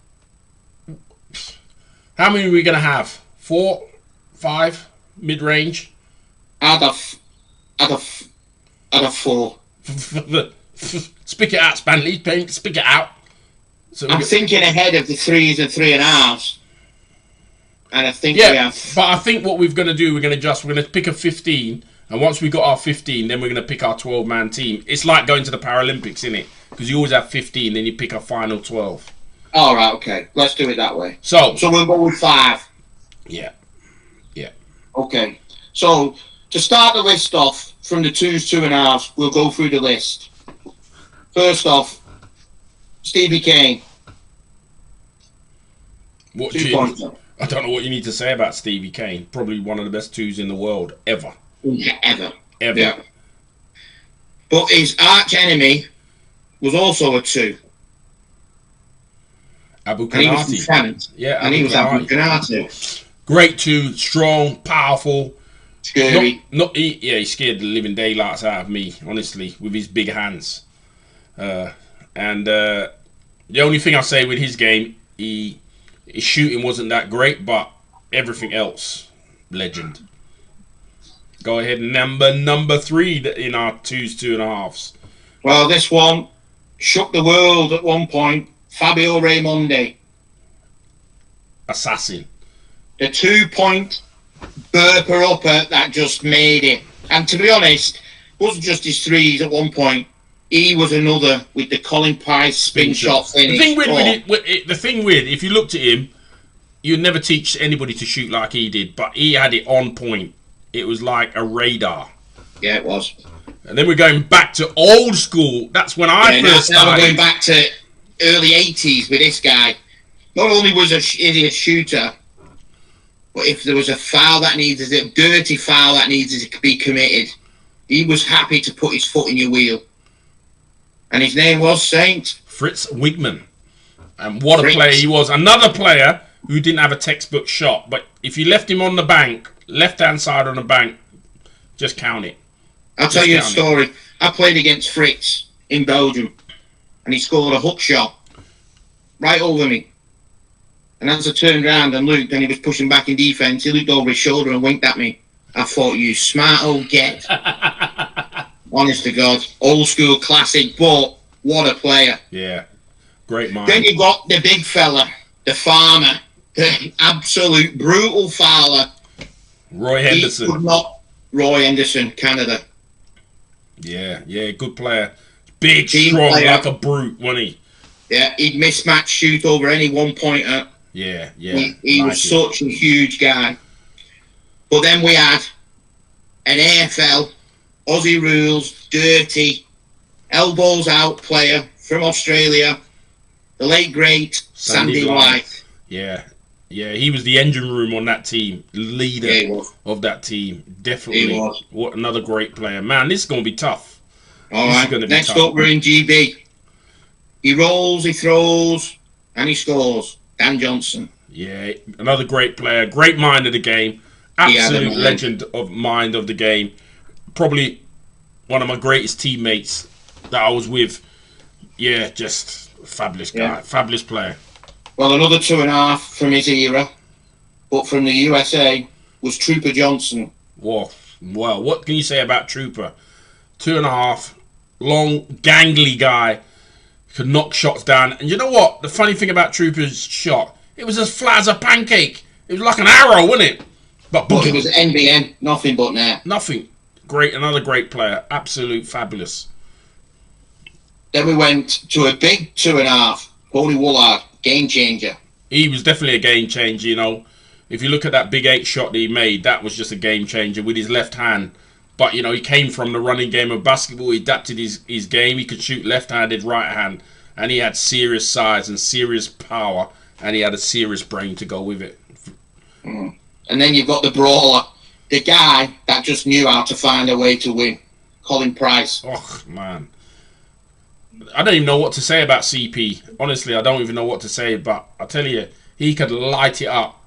how many are we going to have? 4, 5, mid-range? I'd have 4. Speak it out, Spanley. Speak it out. So I'm thinking ahead of the 3s and 3.5s. And I think we have... but I think what we're going to do, we're going to pick a 15. And once we got our 15, then we're going to pick our 12-man team. It's like going to the Paralympics, isn't it? Because you always have 15, then you pick a final 12. All right, okay. Let's do it that way. So we'll go with 5. Yeah. Okay. So to start the list off from the 2s, 2.5s, we'll go through the list. First off, Stevie Kane. I don't know what you need to say about Stevie Kane. Probably one of the best 2s in the world ever. Yeah, ever. Yeah. But his arch enemy was also a 2. Abu And he was from Kanati. France. Yeah, And he was Abu Kanati. Great 2, strong, powerful. Scary. He scared the living daylights out of me, honestly, with his big hands. The only thing I'll say with his game, his shooting wasn't that great, but everything else, legend. Go ahead, number 3 in our 2s, 2.5s. Well, this one shook the world at one point. Fabio Raimondi. Assassin. The 2-point burper upper that just made it. And to be honest, it wasn't just his 3s at one point. He was another with the Colin Price spin shot finish. The thing with if you looked at him, you'd never teach anybody to shoot like he did, but he had it on point. It was like a radar. Yeah, it was. And then we're going back to old school. That's when I first now started. we're going back to early 80s with this guy. Not only was he a shooter, but if there was a foul that needed, a dirty foul that needed to be committed, he was happy to put his foot in your wheel. And his name was Saint Fritz Wigman. And what a player he was. Another player who didn't have a textbook shot, but if you left him on the bank, left-hand side on the bank, just count it. I'll tell you a story. I played against Fritz in Belgium, and he scored a hook shot right over me. And as I turned around and looked, and he was pushing back in defence, he looked over his shoulder and winked at me. I thought, you smart old get. Honest to God. Old school classic, but what a player. Yeah. Great mind. Then you got the big fella, the farmer, the absolute brutal fowler. Roy Henderson. Roy Henderson, Canada. Yeah, good player. Big, Team strong, player. like a brute, wasn't he? Yeah, he'd mismatch shoot over any one-pointer. Yeah. He was such a huge guy. But then we had an AFL, Aussie rules, dirty, elbows out player from Australia, the late great Sandy White. Yeah, he was the engine room on that team, leader of that team. Definitely. He was. What another great player. Man, this is going to be tough. All right, next up we're in GB. He rolls, he throws, and he scores. Dan Johnson. Yeah, another great player, great mind of the game. Absolute legend of mind of the game. Probably one of my greatest teammates that I was with. Yeah, just fabulous guy, fabulous player. Well, another 2.5 from his era, but from the USA, was Trooper Johnson. Whoa. Well, what can you say about Trooper? 2.5, long, gangly guy, could knock shots down. And you know what? The funny thing about Trooper's shot, it was as flat as a pancake. It was like an arrow, wasn't it? But it was NBN, nothing but net. Nothing. Great, another great player. Absolute fabulous. Then we went to a big 2.5, Tony Woolard, game changer. He was definitely a game changer, you know. If you look at that big 8 shot that he made, that was just a game changer with his left hand. But, you know, he came from the running game of basketball. He adapted his game. He could shoot left-handed, right hand. And he had serious size and serious power. And he had a serious brain to go with it. And then you've got the brawler, the guy that just knew how to find a way to win, Colin Price. Oh, man. I don't even know what to say about CP. Honestly, I don't even know what to say. But I tell you, he could light it up.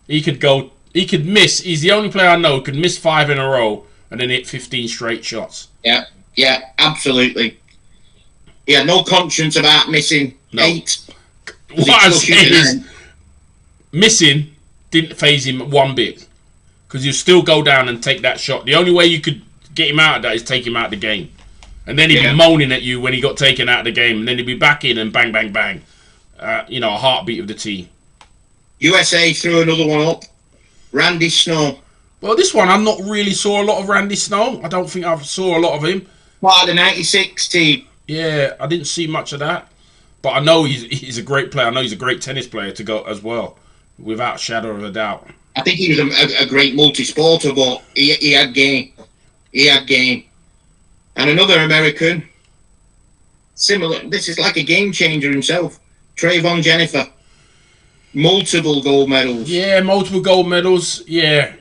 He could miss. He's the only player I know who could miss 5 in a row and then hit 15 straight shots. Yeah, Absolutely. He had no conscience about missing 8. What I'm saying is, missing didn't phase him one bit. Because he'll still go down and take that shot. The only way you could get him out of that is take him out of the game. And then he'd be moaning at you when he got taken out of the game. And then he'd be back in and bang, bang, bang. A heartbeat of the team. USA threw another one up. Randy Snow. Well, this one, I not really saw a lot of Randy Snow. I don't think I saw a lot of him. Part of the 96 team. Yeah, I didn't see much of that. But I know he's a great player. I know he's a great tennis player to go as well. Without a shadow of a doubt. I think he was a great multi-sporter, but he had game. He had game. And another American, similar, this is like a game changer himself, Trayvon Jennifer. Multiple gold medals. Yeah, multiple gold medals. Yeah.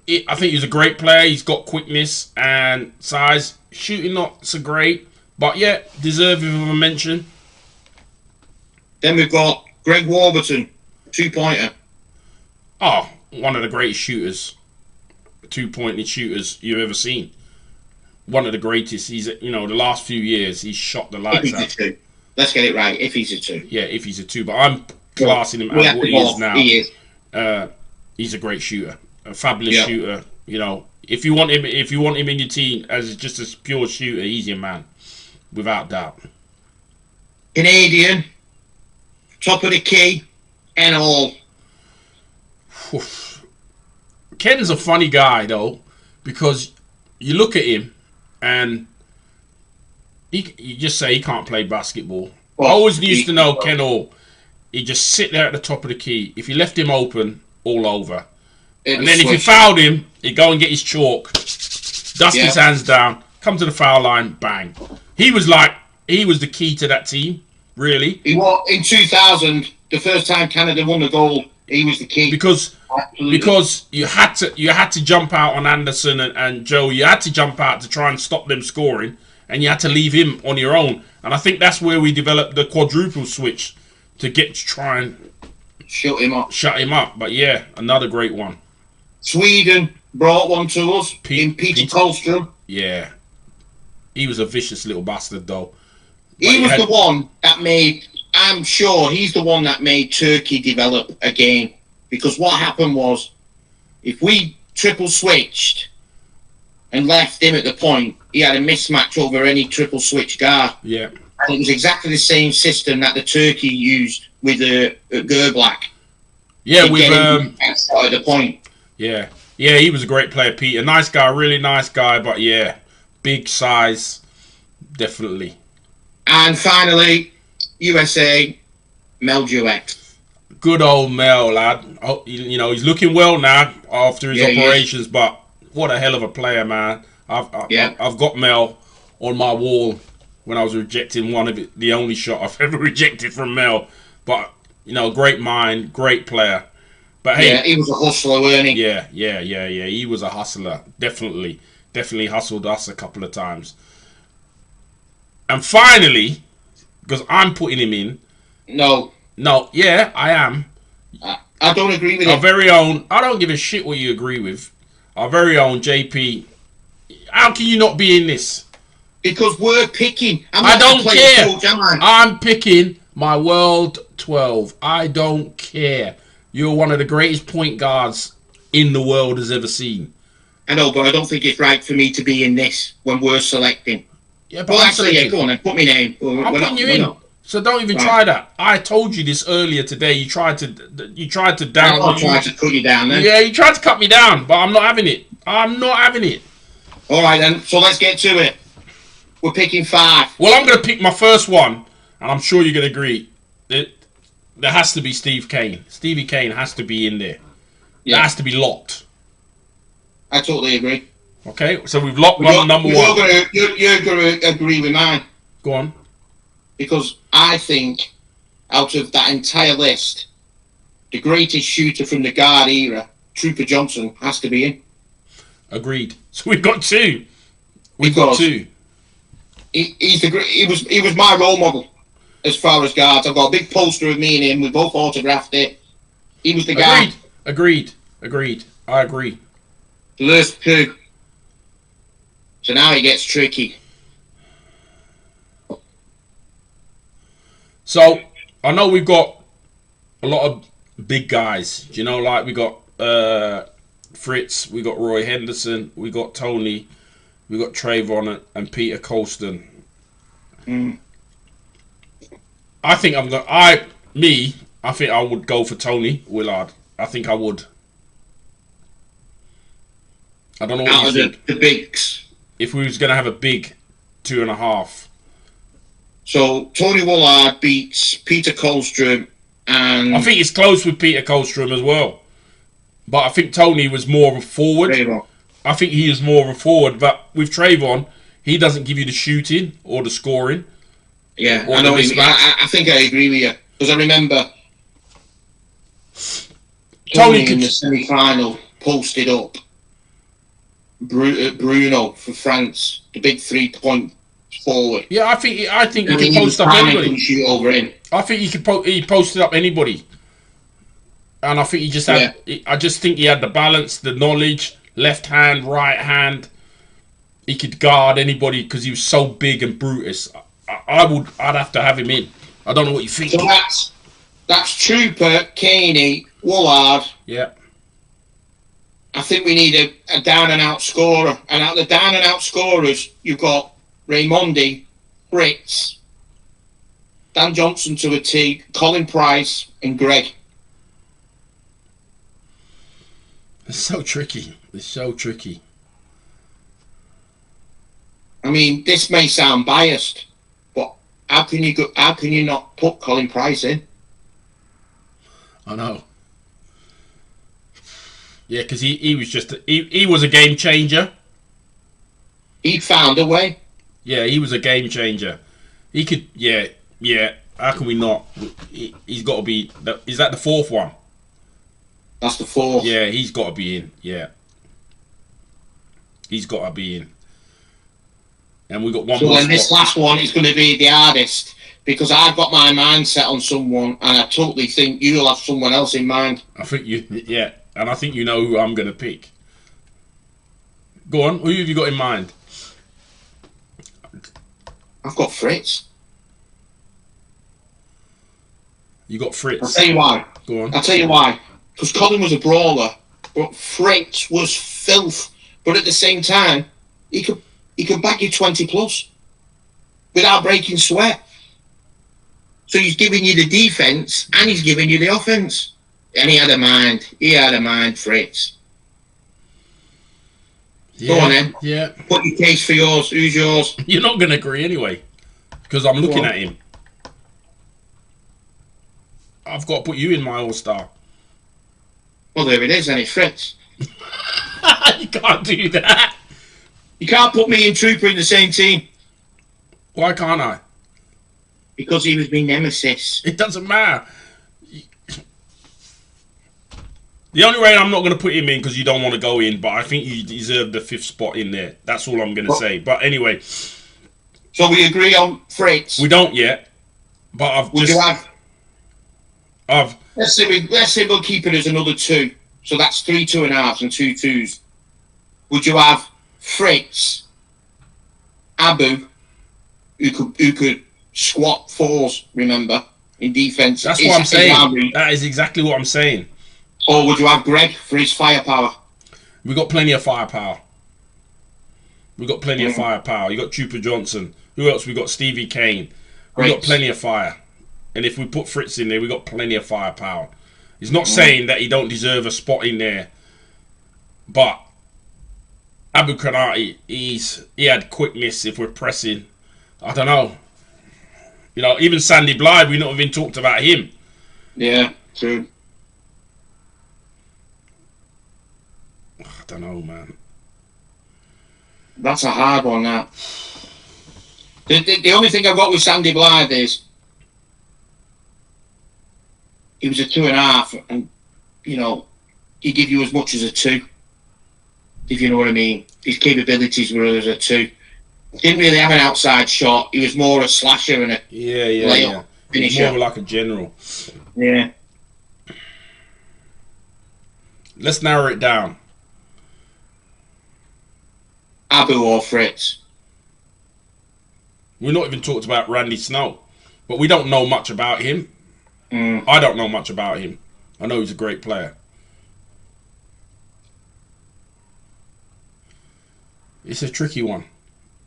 I think he's a great player. He's got quickness and size. Shooting not so great, but yeah, deserving of a mention. Then we've got Greg Warburton, 2-pointer. Oh, one of the greatest shooters, 2-pointing shooters you've ever seen. One of the greatest. He's, the last few years, he's shot the lights out. Let's get it right. If he's a 2. Yeah, if he's a 2. But I'm classing him as what he is now. He is. He's a great shooter, a fabulous shooter. If you want him in your team as just a pure shooter, he's your man, without doubt. Canadian, top of the key, and all. Ken's a funny guy though, because you look at him and you just say he can't play basketball. I always used to know Ken Hall. He'd just sit there at the top of the key. If you left him open, all over. And then if you fouled him, he'd go and get his chalk, dust his hands down, come to the foul line, bang. He was the key to that team, really. He was in 2000, the first time Canada won the gold. He was the key because you had to jump out on Anderson and Joe. You had to jump out to try and stop them scoring, and you had to leave him on your own. And I think that's where we developed the quadruple switch to try and shut him up. But yeah, another great one. Sweden brought one to us in Peter Kolstrom. Yeah, he was a vicious little bastard though. He was the one that made. I'm sure he's the one that made Turkey develop a game, because what happened was, if we triple switched and left him at the point, he had a mismatch over any triple switch guard. Yeah, and it was exactly the same system that the Turkey used with Gerblach. Yeah, with at the point. Yeah, he was a great player, Pete. A nice guy, really nice guy, but yeah, big size, definitely. And finally, USA, Mel Jewett. Good old Mel, lad. Oh, he's looking well now after his operations, but what a hell of a player, man. I've got Mel on my wall when I was rejecting the only shot I've ever rejected from Mel. But, great mind, great player. But hey, he was a hustler, weren't he? Yeah. He was a hustler. Definitely hustled us a couple of times. And finally, because I'm putting him in. No, yeah, I am. I don't agree with Our it. very own, I don't give a shit what you agree with. Our very own JP. How can you not be in this? Because we're picking. I don't care. I'm picking my World 12. I don't care. You're one of the greatest point guards in the world has ever seen. I know, but I don't think it's right for me to be in this when we're selecting. Yeah, but go on then. Put my name. I'm putting you in. So don't even try that. I told you this earlier today. You tried to down. I tried to cut you down then. Yeah, you tried to cut me down, but I'm not having it. I'm not having it. All right then. So let's get to it. We're picking 5. Well, I'm going to pick my first one, and I'm sure you're going to agree. There has to be Steve Kane. Stevie Kane has to be in there. Yeah. That has to be locked. I totally agree. Okay, so we've locked number 1. You're going to agree with mine. Go on. Because I think, out of that entire list, the greatest shooter from the guard era, Trooper Johnson, has to be in. Agreed. So we've got 2. We've got 2. He was my role model as far as guards. I've got a big poster of me and him. We both autographed it. He was the guy. Agreed. I agree. There's 2. So now it gets tricky. So I know we've got a lot of big guys. You know, like we got Fritz, we got Roy Henderson, we got Tony, we got Trayvon and Peter Colston. I think I think I would go for Tony Willard. I think I would. I don't know what Out you of think. the bigs. If we was gonna have a big 2.5. So Tony Willard beats Peter Colstrom, and I think it's close with Peter Colstrom as well. But I think Tony was more of a forward. Trayvon. I think he is more of a forward. But with Trayvon, he doesn't give you the shooting or the scoring. Yeah, Or I know. the mismatch. I think I agree with you, because I remember Tony Tony could- in the semi-final posted up Bruno for France, the big 3-point forward. Yeah, I think he And could he was post up timing anybody. to shoot over him. I think he posted up anybody, and I think he just had. I just think he had the balance, the knowledge, left hand, right hand. He could guard anybody because he was so big and Brutus. I'd have to have him in. I don't know what you think. So that's Trooper, Caney, Woolard. Yeah. I think we need a down and out scorer. And out the down and out scorers, you've got Raimondi, Fritz, Dan Johnson to a T, Colin Price, and Greg. It's so tricky. It's so tricky. I mean, this may sound biased, but how can you not put Colin Price in? I know. Yeah, because he was just he was a game changer. He found a way. Yeah, he was a game changer. He could. Yeah. How can we not? He's got to be. Is that the fourth one? That's the fourth. Yeah, he's got to be in. Yeah, he's got to be in. And we got one So more. then this last one is going to be the hardest, because I've got my mind set on someone, and I totally think you'll have someone else in mind. I think you. Yeah, and I think you know who I'm going to pick. Go on. Who have you got in mind? I've got Fritz. You got I'll Fritz. tell you why. Go on. I'll tell you why. Because Colin was a brawler, but Fritz was filth. But at the same time, he could back you 20 plus without breaking sweat. So he's giving you the defense and he's giving you the offense. And he had a mind. He had a mind, Fritz. Yeah, Go on then. Yeah. Put your case for yours. Who's yours? You're not going to agree anyway, because I'm looking at him. I've got to put you in my all-star. Well, there it is, then it's Fritz. You can't do that. You can't put me and Trooper in the same team Why can't I? because he was my nemesis. It doesn't matter. The only way I'm not going to put him in because you don't want to go in, but I think you deserve the 5th spot in there. That's all I'm going to say. But anyway, So we agree on Fritz. we don't yet. But I've Would just. you have? I've. Let's say we'll keep it as another 2. So that's 3 2.5s and 2 2s. Would you have Fritz, Abu, who could squat 4s? Remember, in defence. That's what I'm saying. That is exactly what I'm saying. Or would you have Greg for his firepower? We got plenty of firepower. We got plenty of firepower. You got Trooper Johnson. Who else? We got Stevie Kane. We got plenty of fire. And if we put Fritz in there, we got plenty of firepower. He's not saying that he don't deserve a spot in there, but Abu Kanati, he had quickness if we're pressing. I don't know. You know, even Sandy Blythe, we not even talked about him. Yeah, true. I don't know, man. That's a hard one, that. The only thing I've got with Sandy Blythe is he was a 2.5, and you know he give you as much as a 2, if you know what I mean. His capabilities were as a 2. Didn't really have an outside shot. He was more a slasher and a layup finisher. More like a general. Yeah. Let's narrow it down. Abu or Fritz. We're not even talked about Randy Snow, but we don't know much about him. I don't know much about him. I know he's a great player. It's a tricky one.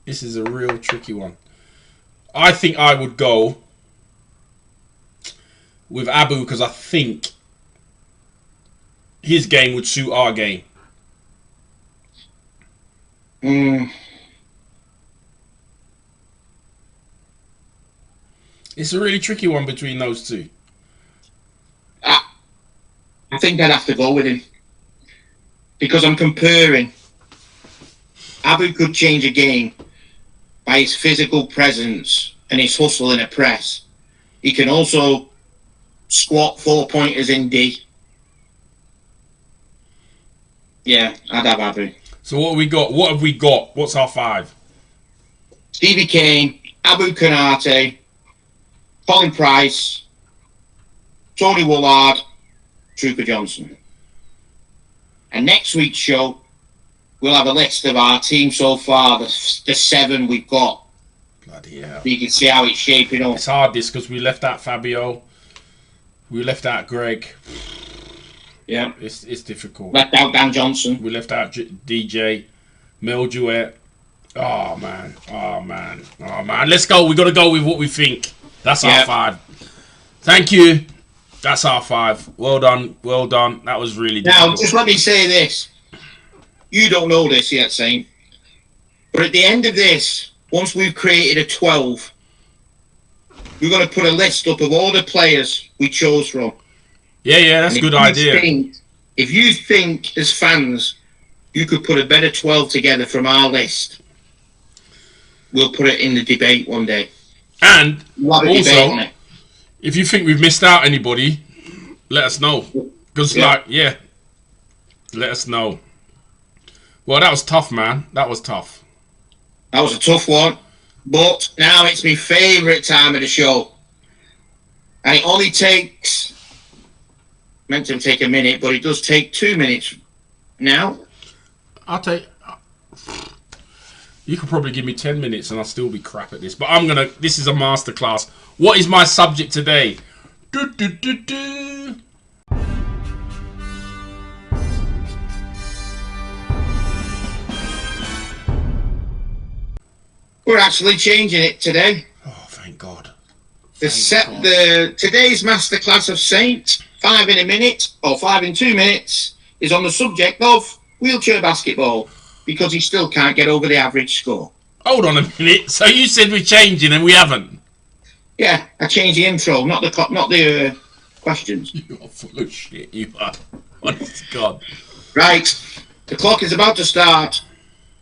This is a real tricky one. I think I would go with Abu because I think his game would suit our game. It's a really tricky one between those two. I think I'd have to go with him because I'm comparing. Abu could change a game by his physical presence and his hustle in a press. He can also squat 4-pointers in D. Yeah, I'd have Abu. So what have we got? What have we got? What's our 5? Stevie Kane, Abu Kanate, Colin Price, Tony Woolard, Trooper Johnson. And next week's show, we'll have a list of our team so far, the 7 we've got. Bloody hell. You can see how it's shaping up. It's hard this because we left out Fabio. We left out Greg. Yeah. It's difficult. Left out Dan Johnson. We left out DJ, Mel Duet. Oh man. Oh man. Oh man. Let's go. We got to go with what we think. That's our 5. Thank you. That's our 5. Well done. Well done. That was really difficult. Now, just let me say this. You don't know this yet, Saint. But at the end of this, once we've created a 12, we're going to put a list up of all the players we chose from. Yeah, that's a good idea. If you think, as fans, you could put a better 12 together from our list, we'll put it in the debate one day. And we'll also, if you think we've missed out anybody, let us know. Because, let us know. Well, that was tough, man. That was tough. That was a tough one. But now it's my favourite time of the show. And it only takes... meant to take a minute, but it does take 2 minutes now. I'll take... You could probably give me 10 minutes and I'll still be crap at this. But I'm going to... This is a masterclass. What is my subject today? We're actually changing it today. Oh, thank God. Today's masterclass of Saint, 5 in a minute, or 5 in 2 minutes, is on the subject of wheelchair basketball, because he still can't get over the average score. Hold on a minute. So you said we're changing and we haven't? Yeah, I changed the intro, not the questions. You are full of shit, you are. Honest to God. Right, the clock is about to start.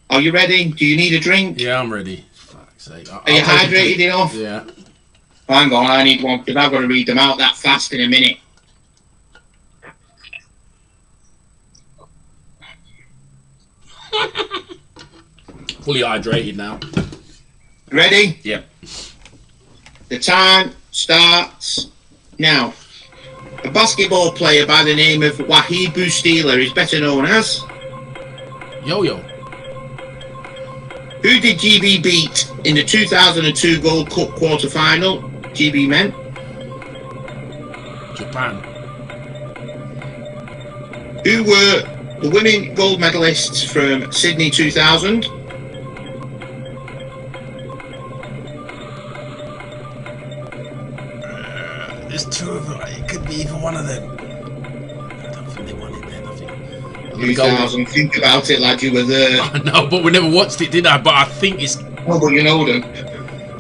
Are you ready? Do you need a drink? Yeah, I'm ready. Fuck's sake. Are you hydrated enough? Yeah. Hang on, I need one, because I've got to read them out that fast in a minute. Fully hydrated now. Ready? Yep. The time starts now. A basketball player by the name of I.W.B.Delinquents is better known as... Yo-yo. Who did GB beat in the 2002 Gold Cup quarter-final? GB men. Japan. Who were the women gold medalists from Sydney 2000? There's 2 of them. It could be either one of them. I don't think they won it then. I think 2000. Think about it, lad. You were there. I know, but we never watched it, did I? But I think it's... Oh, but you know them.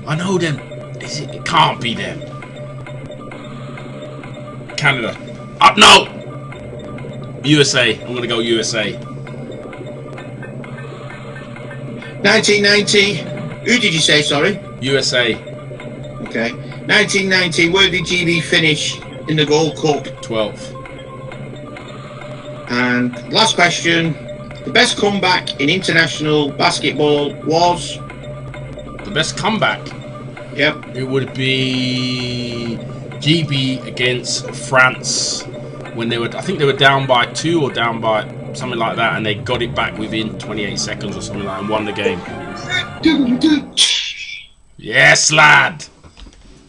I know them. Is it? It can't be them. Canada. No! USA. I'm going to go USA. 1990. Who did you say, sorry? USA. Okay. 1990. Where did GB finish in the Gold Cup? 12th. And last question. The best comeback in international basketball was? The best comeback? Yep. It would be GB against France when they were, I think they were down by 2 or down by something like that, and they got it back within 28 seconds or something like that and won the game. Yes, lad.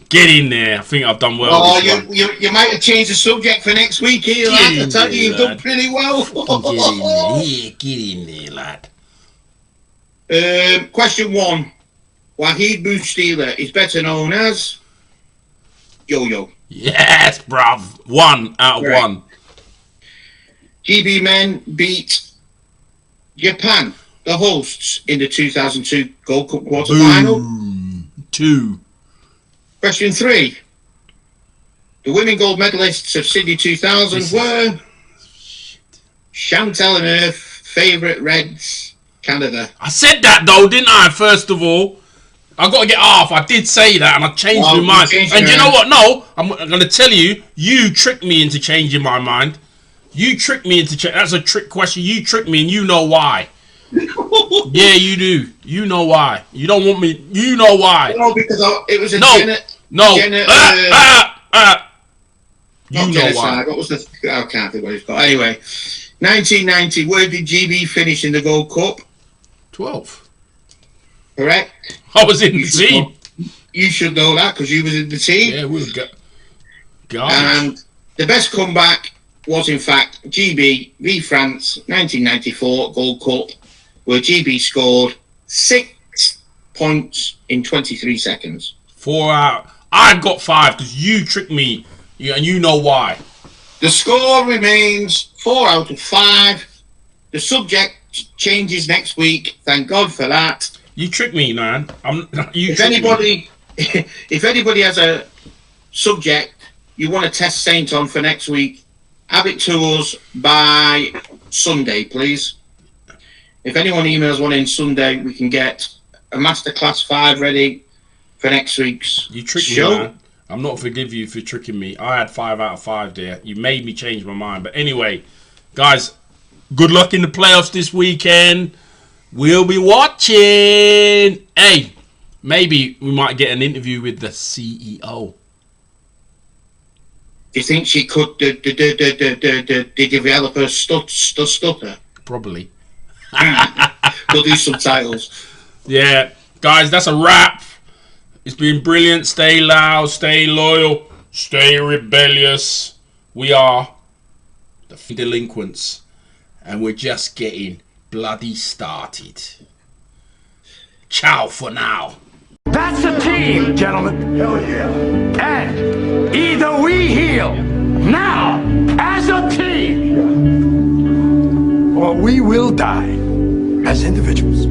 Get in there. I think I've done well. Oh, you might have changed the subject for next week here, lad. I tell you, you've done pretty well. Get in there, lad. Question 1. Wahid Boustila is better known as Yo-Yo. Yes, bruv. 1 out of 1. GB men beat Japan, the hosts, in the 2002 Gold Cup quarter-final. 2. Question 3. The women gold medalists of Sydney 2000 were Chantal and her favourite Reds, Canada. I said that though, didn't I? First of all, I got to get off. I did say that, and I changed my mind. And you know what? No, I'm going to tell you. You tricked me into changing my mind. You tricked me into that's a trick question. You tricked me, and you know why. Yeah, you do. You know why. You don't want me. You know why. No, because it was a you know why. What was the? I can't think what it's called. Anyway, 1990. Where did GB finish in the Gold Cup? 12. Correct. I was in the team. You should know that because you was in the team. Yeah, we were garbage. And the best comeback was, in fact, GB v France 1994 Gold Cup, where GB scored 6 points in 23 seconds. 4 out. I've got 5 because you tricked me, and you know why. The score remains 4 out of 5. The subject changes next week. Thank God for that. You tricked me, man. If anybody has a subject you want to test Saint on for next week, have it to us by Sunday, please. If anyone emails one in Sunday, we can get a Masterclass 5 ready for next week's You tricked show. me, man. I'm not forgive you for tricking me. I had 5 out of 5 there. You made me change my mind. But anyway, guys, good luck in the playoffs this weekend. We'll be watching. Hey, maybe we might get an interview with the CEO. Do you think she could the developer stutter? Probably. We'll do subtitles. Yeah, guys, that's a wrap. It's been brilliant. Stay loud, stay loyal, stay rebellious. We are the Delinquents, and we're just getting bloody started. Ciao for now. That's a team, gentlemen. Hell yeah. And either we heal now as a team, or we will die as individuals.